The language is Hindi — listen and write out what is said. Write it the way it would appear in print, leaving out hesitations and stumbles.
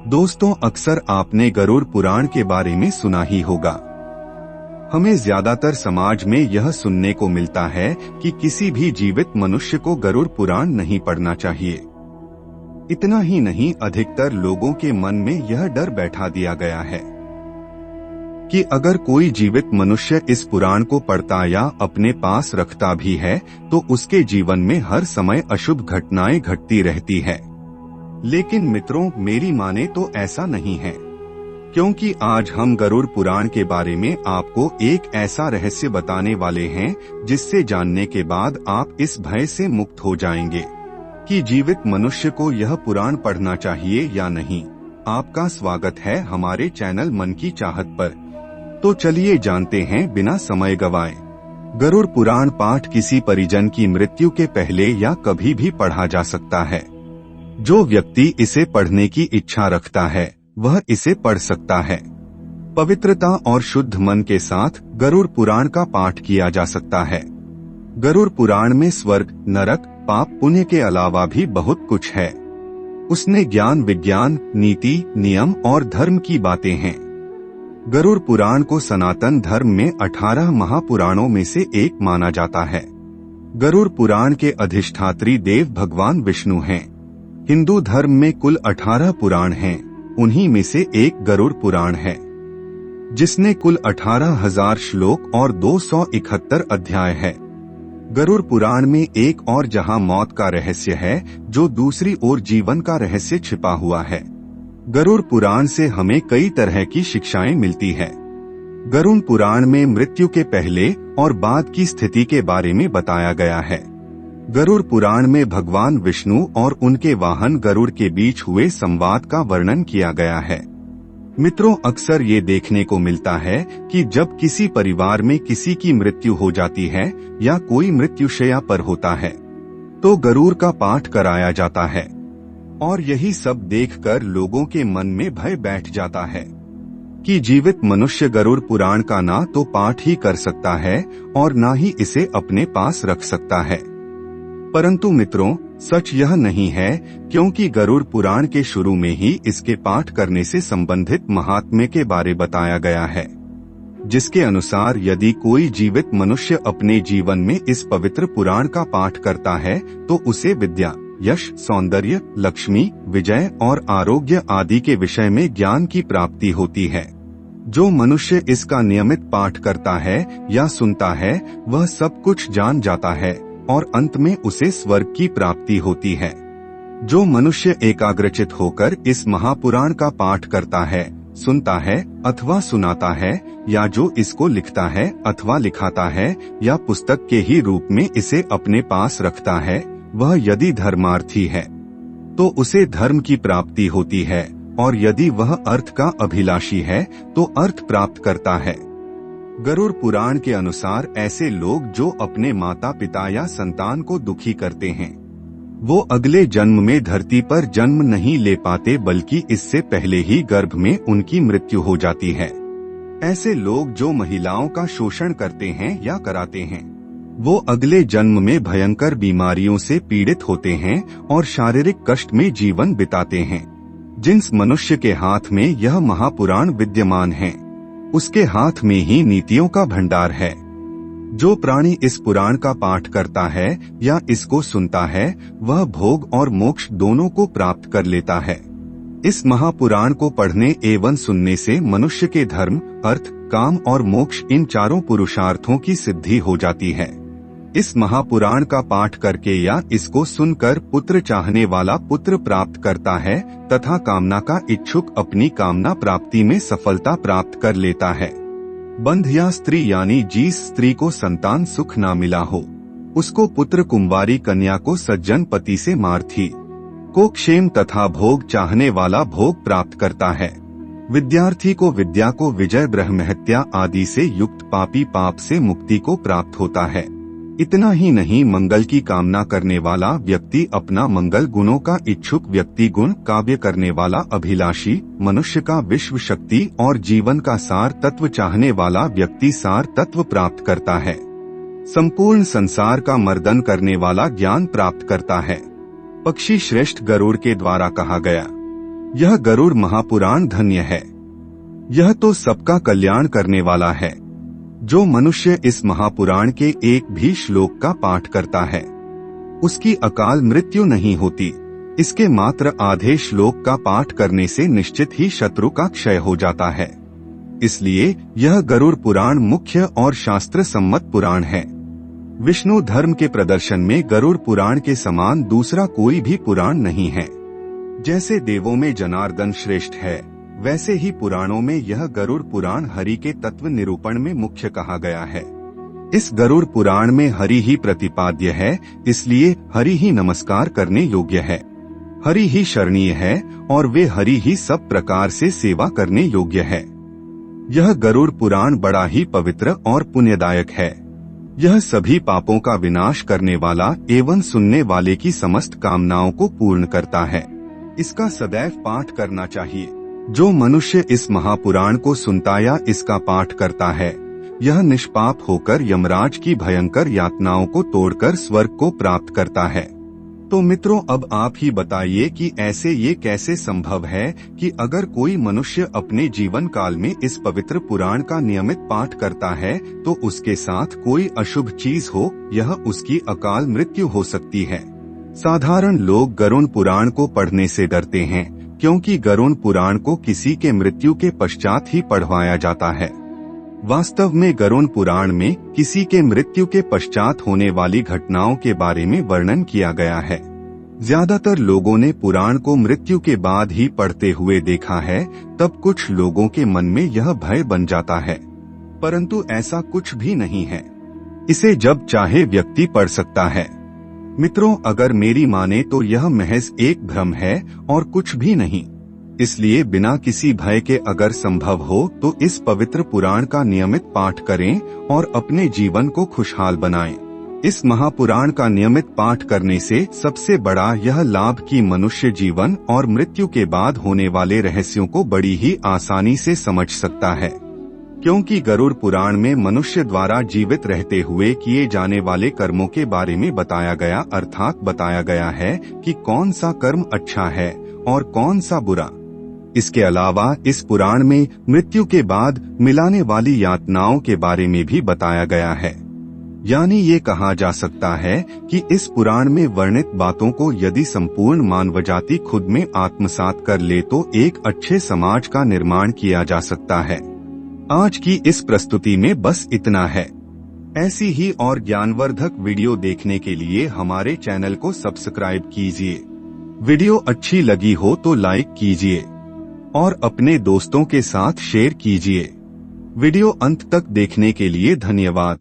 दोस्तों, अक्सर आपने गरुड़ पुराण के बारे में सुना ही होगा। हमें ज्यादातर समाज में यह सुनने को मिलता है कि किसी भी जीवित मनुष्य को गरुड़ पुराण नहीं पढ़ना चाहिए। इतना ही नहीं, अधिकतर लोगों के मन में यह डर बैठा दिया गया है कि अगर कोई जीवित मनुष्य इस पुराण को पढ़ता या अपने पास रखता भी है तो उसके जीवन में हर समय अशुभ घटनाएं घटती रहती है। लेकिन मित्रों, मेरी माने तो ऐसा नहीं है, क्योंकि आज हम गरुड़ पुराण के बारे में आपको एक ऐसा रहस्य बताने वाले हैं जिससे जानने के बाद आप इस भय से मुक्त हो जाएंगे कि जीवित मनुष्य को यह पुराण पढ़ना चाहिए या नहीं। आपका स्वागत है हमारे चैनल मन की चाहत पर। तो चलिए जानते हैं बिना समय गवाए। गरुड़ पुराण पाठ किसी परिजन की मृत्यु के पहले या कभी भी पढ़ा जा सकता है। जो व्यक्ति इसे पढ़ने की इच्छा रखता है वह इसे पढ़ सकता है। पवित्रता और शुद्ध मन के साथ गरुड़ पुराण का पाठ किया जा सकता है। गरुड़ पुराण में स्वर्ग, नरक, पाप, पुण्य के अलावा भी बहुत कुछ है। उसने ज्ञान, विज्ञान, नीति, नियम और धर्म की बातें हैं। गरुड़ पुराण को सनातन धर्म में 18 महापुराणों में से एक माना जाता है। गरुड़ पुराण के अधिष्ठात्री देव भगवान विष्णु हैं। हिंदू धर्म में कुल 18 पुराण हैं, उन्हीं में से एक गरुड़ पुराण है जिसने कुल 18,000 श्लोक और 271 अध्याय है। गरुड़ पुराण में एक और जहां मौत का रहस्य है, जो दूसरी ओर जीवन का रहस्य छिपा हुआ है। गरुड़ पुराण से हमें कई तरह की शिक्षाएं मिलती है। गरुड़ पुराण में मृत्यु के पहले और बाद की स्थिति के बारे में बताया गया है। गरुड़ पुराण में भगवान विष्णु और उनके वाहन गरुड़ के बीच हुए संवाद का वर्णन किया गया है। मित्रों, अक्सर ये देखने को मिलता है कि जब किसी परिवार में किसी की मृत्यु हो जाती है या कोई मृत्युशैया पर होता है तो गरुड़ का पाठ कराया जाता है, और यही सब देखकर लोगों के मन में भय बैठ जाता है कि जीवित मनुष्य गरुड़ पुराण का ना तो पाठ ही कर सकता है और ना ही इसे अपने पास रख सकता है। परंतु मित्रों, सच यह नहीं है, क्योंकि गरुड़ पुराण के शुरू में ही इसके पाठ करने से संबंधित महात्म्य के बारे बताया गया है, जिसके अनुसार यदि कोई जीवित मनुष्य अपने जीवन में इस पवित्र पुराण का पाठ करता है तो उसे विद्या, यश, सौंदर्य, लक्ष्मी, विजय और आरोग्य आदि के विषय में ज्ञान की प्राप्ति होती है। जो मनुष्य इसका नियमित पाठ करता है या सुनता है वह सब कुछ जान जाता है और अंत में उसे स्वर्ग की प्राप्ति होती है। जो मनुष्य एकाग्रचित होकर इस महापुराण का पाठ करता है, सुनता है अथवा सुनाता है, या जो इसको लिखता है अथवा लिखाता है या पुस्तक के ही रूप में इसे अपने पास रखता है, वह यदि धर्मार्थी है तो उसे धर्म की प्राप्ति होती है, और यदि वह अर्थ का अभिलाषी है तो अर्थ प्राप्त करता है। गरुड़ पुराण के अनुसार ऐसे लोग जो अपने माता पिता या संतान को दुखी करते हैं वो अगले जन्म में धरती पर जन्म नहीं ले पाते, बल्कि इससे पहले ही गर्भ में उनकी मृत्यु हो जाती है। ऐसे लोग जो महिलाओं का शोषण करते हैं या कराते हैं वो अगले जन्म में भयंकर बीमारियों से पीड़ित होते हैं और शारीरिक कष्ट में जीवन बिताते हैं। जिस मनुष्य के हाथ में यह महापुराण विद्यमान है उसके हाथ में ही नीतियों का भंडार है। जो प्राणी इस पुराण का पाठ करता है या इसको सुनता है वह भोग और मोक्ष दोनों को प्राप्त कर लेता है। इस महापुराण को पढ़ने एवं सुनने से मनुष्य के धर्म, अर्थ, काम और मोक्ष इन चारों पुरुषार्थों की सिद्धि हो जाती है। इस महापुराण का पाठ करके या इसको सुनकर पुत्र चाहने वाला पुत्र प्राप्त करता है तथा कामना का इच्छुक अपनी कामना प्राप्ति में सफलता प्राप्त कर लेता है। बंध या स्त्री यानी जिस स्त्री को संतान सुख ना मिला हो उसको पुत्र, कुंवारी कन्या को सज्जन पति से मार्थी को क्षेम तथा भोग चाहने वाला भोग प्राप्त करता है। विद्यार्थी को विद्या को विजय, ब्रह्महत्या आदि से युक्त पापी पाप से मुक्ति को प्राप्त होता है। इतना ही नहीं, मंगल की कामना करने वाला व्यक्ति अपना मंगल, गुणों का इच्छुक व्यक्ति गुण, काव्य करने वाला अभिलाषी, मनुष्य का विश्व शक्ति और जीवन का सार तत्व चाहने वाला व्यक्ति सार तत्व प्राप्त करता है। संपूर्ण संसार का मर्दन करने वाला ज्ञान प्राप्त करता है। पक्षी श्रेष्ठ गरुड़ के द्वारा कहा गया। यह गरुड़ महापुराण धन्य है। यह तो सबका कल्याण करने वाला है। जो मनुष्य इस महापुराण के एक भी श्लोक का पाठ करता है उसकी अकाल मृत्यु नहीं होती। इसके मात्र आधे श्लोक का पाठ करने से निश्चित ही शत्रु का क्षय हो जाता है। इसलिए यह गरुड़ पुराण मुख्य और शास्त्र सम्मत पुराण है। विष्णु धर्म के प्रदर्शन में गरुड़ पुराण के समान दूसरा कोई भी पुराण नहीं है। जैसे देवों में जनार्दन श्रेष्ठ है, वैसे ही पुराणों में यह गरुड़ पुराण हरि के तत्व निरूपण में मुख्य कहा गया है। इस गरुड़ पुराण में हरि ही प्रतिपाद्य है, इसलिए हरि ही नमस्कार करने योग्य है। हरि ही शरणीय है और वे हरि ही सब प्रकार से सेवा करने योग्य है। यह गरुड़ पुराण बड़ा ही पवित्र और पुण्यदायक है। यह सभी पापों का विनाश करने वाला एवं सुनने वाले की समस्त कामनाओं को पूर्ण करता है। इसका सदैव पाठ करना चाहिए। जो मनुष्य इस महापुराण को सुनता या इसका पाठ करता है, यह निष्पाप होकर यमराज की भयंकर यातनाओं को तोड़कर स्वर्ग को प्राप्त करता है। तो मित्रों, अब आप ही बताइए कि ऐसे ये कैसे संभव है कि अगर कोई मनुष्य अपने जीवन काल में इस पवित्र पुराण का नियमित पाठ करता है तो उसके साथ कोई अशुभ चीज हो, यह उसकी अकाल मृत्यु हो सकती है। साधारण लोग गरुड़ पुराण को पढ़ने से डरते हैं, क्योंकि गरुड़ पुराण को किसी के मृत्यु के पश्चात ही पढ़वाया जाता है। वास्तव में गरुड़ पुराण में किसी के मृत्यु के पश्चात होने वाली घटनाओं के बारे में वर्णन किया गया है। ज्यादातर लोगों ने पुराण को मृत्यु के बाद ही पढ़ते हुए देखा है, तब कुछ लोगों के मन में यह भय बन जाता है, परंतु ऐसा कुछ भी नहीं है। इसे जब चाहे व्यक्ति पढ़ सकता है। मित्रों, अगर मेरी माने तो यह महज एक भ्रम है और कुछ भी नहीं। इसलिए बिना किसी भय के अगर संभव हो तो इस पवित्र पुराण का नियमित पाठ करें और अपने जीवन को खुशहाल बनाएं। इस महापुराण का नियमित पाठ करने से सबसे बड़ा यह लाभ कि मनुष्य जीवन और मृत्यु के बाद होने वाले रहस्यों को बड़ी ही आसानी से समझ सकता है। क्योंकि गरुड़ पुराण में मनुष्य द्वारा जीवित रहते हुए किए जाने वाले कर्मों के बारे में बताया गया, अर्थात बताया गया है कि कौन सा कर्म अच्छा है और कौन सा बुरा। इसके अलावा इस पुराण में मृत्यु के बाद मिलाने वाली यातनाओं के बारे में भी बताया गया है। यानी ये कहा जा सकता है कि इस पुराण में वर्णित बातों को यदि संपूर्ण मानवजाति खुद में आत्मसात कर ले तो एक अच्छे समाज का निर्माण किया जा सकता है। आज की इस प्रस्तुति में बस इतना है। ऐसी ही और ज्ञानवर्धक वीडियो देखने के लिए हमारे चैनल को सब्सक्राइब कीजिए। वीडियो अच्छी लगी हो तो लाइक कीजिए और अपने दोस्तों के साथ शेयर कीजिए। वीडियो अंत तक देखने के लिए धन्यवाद।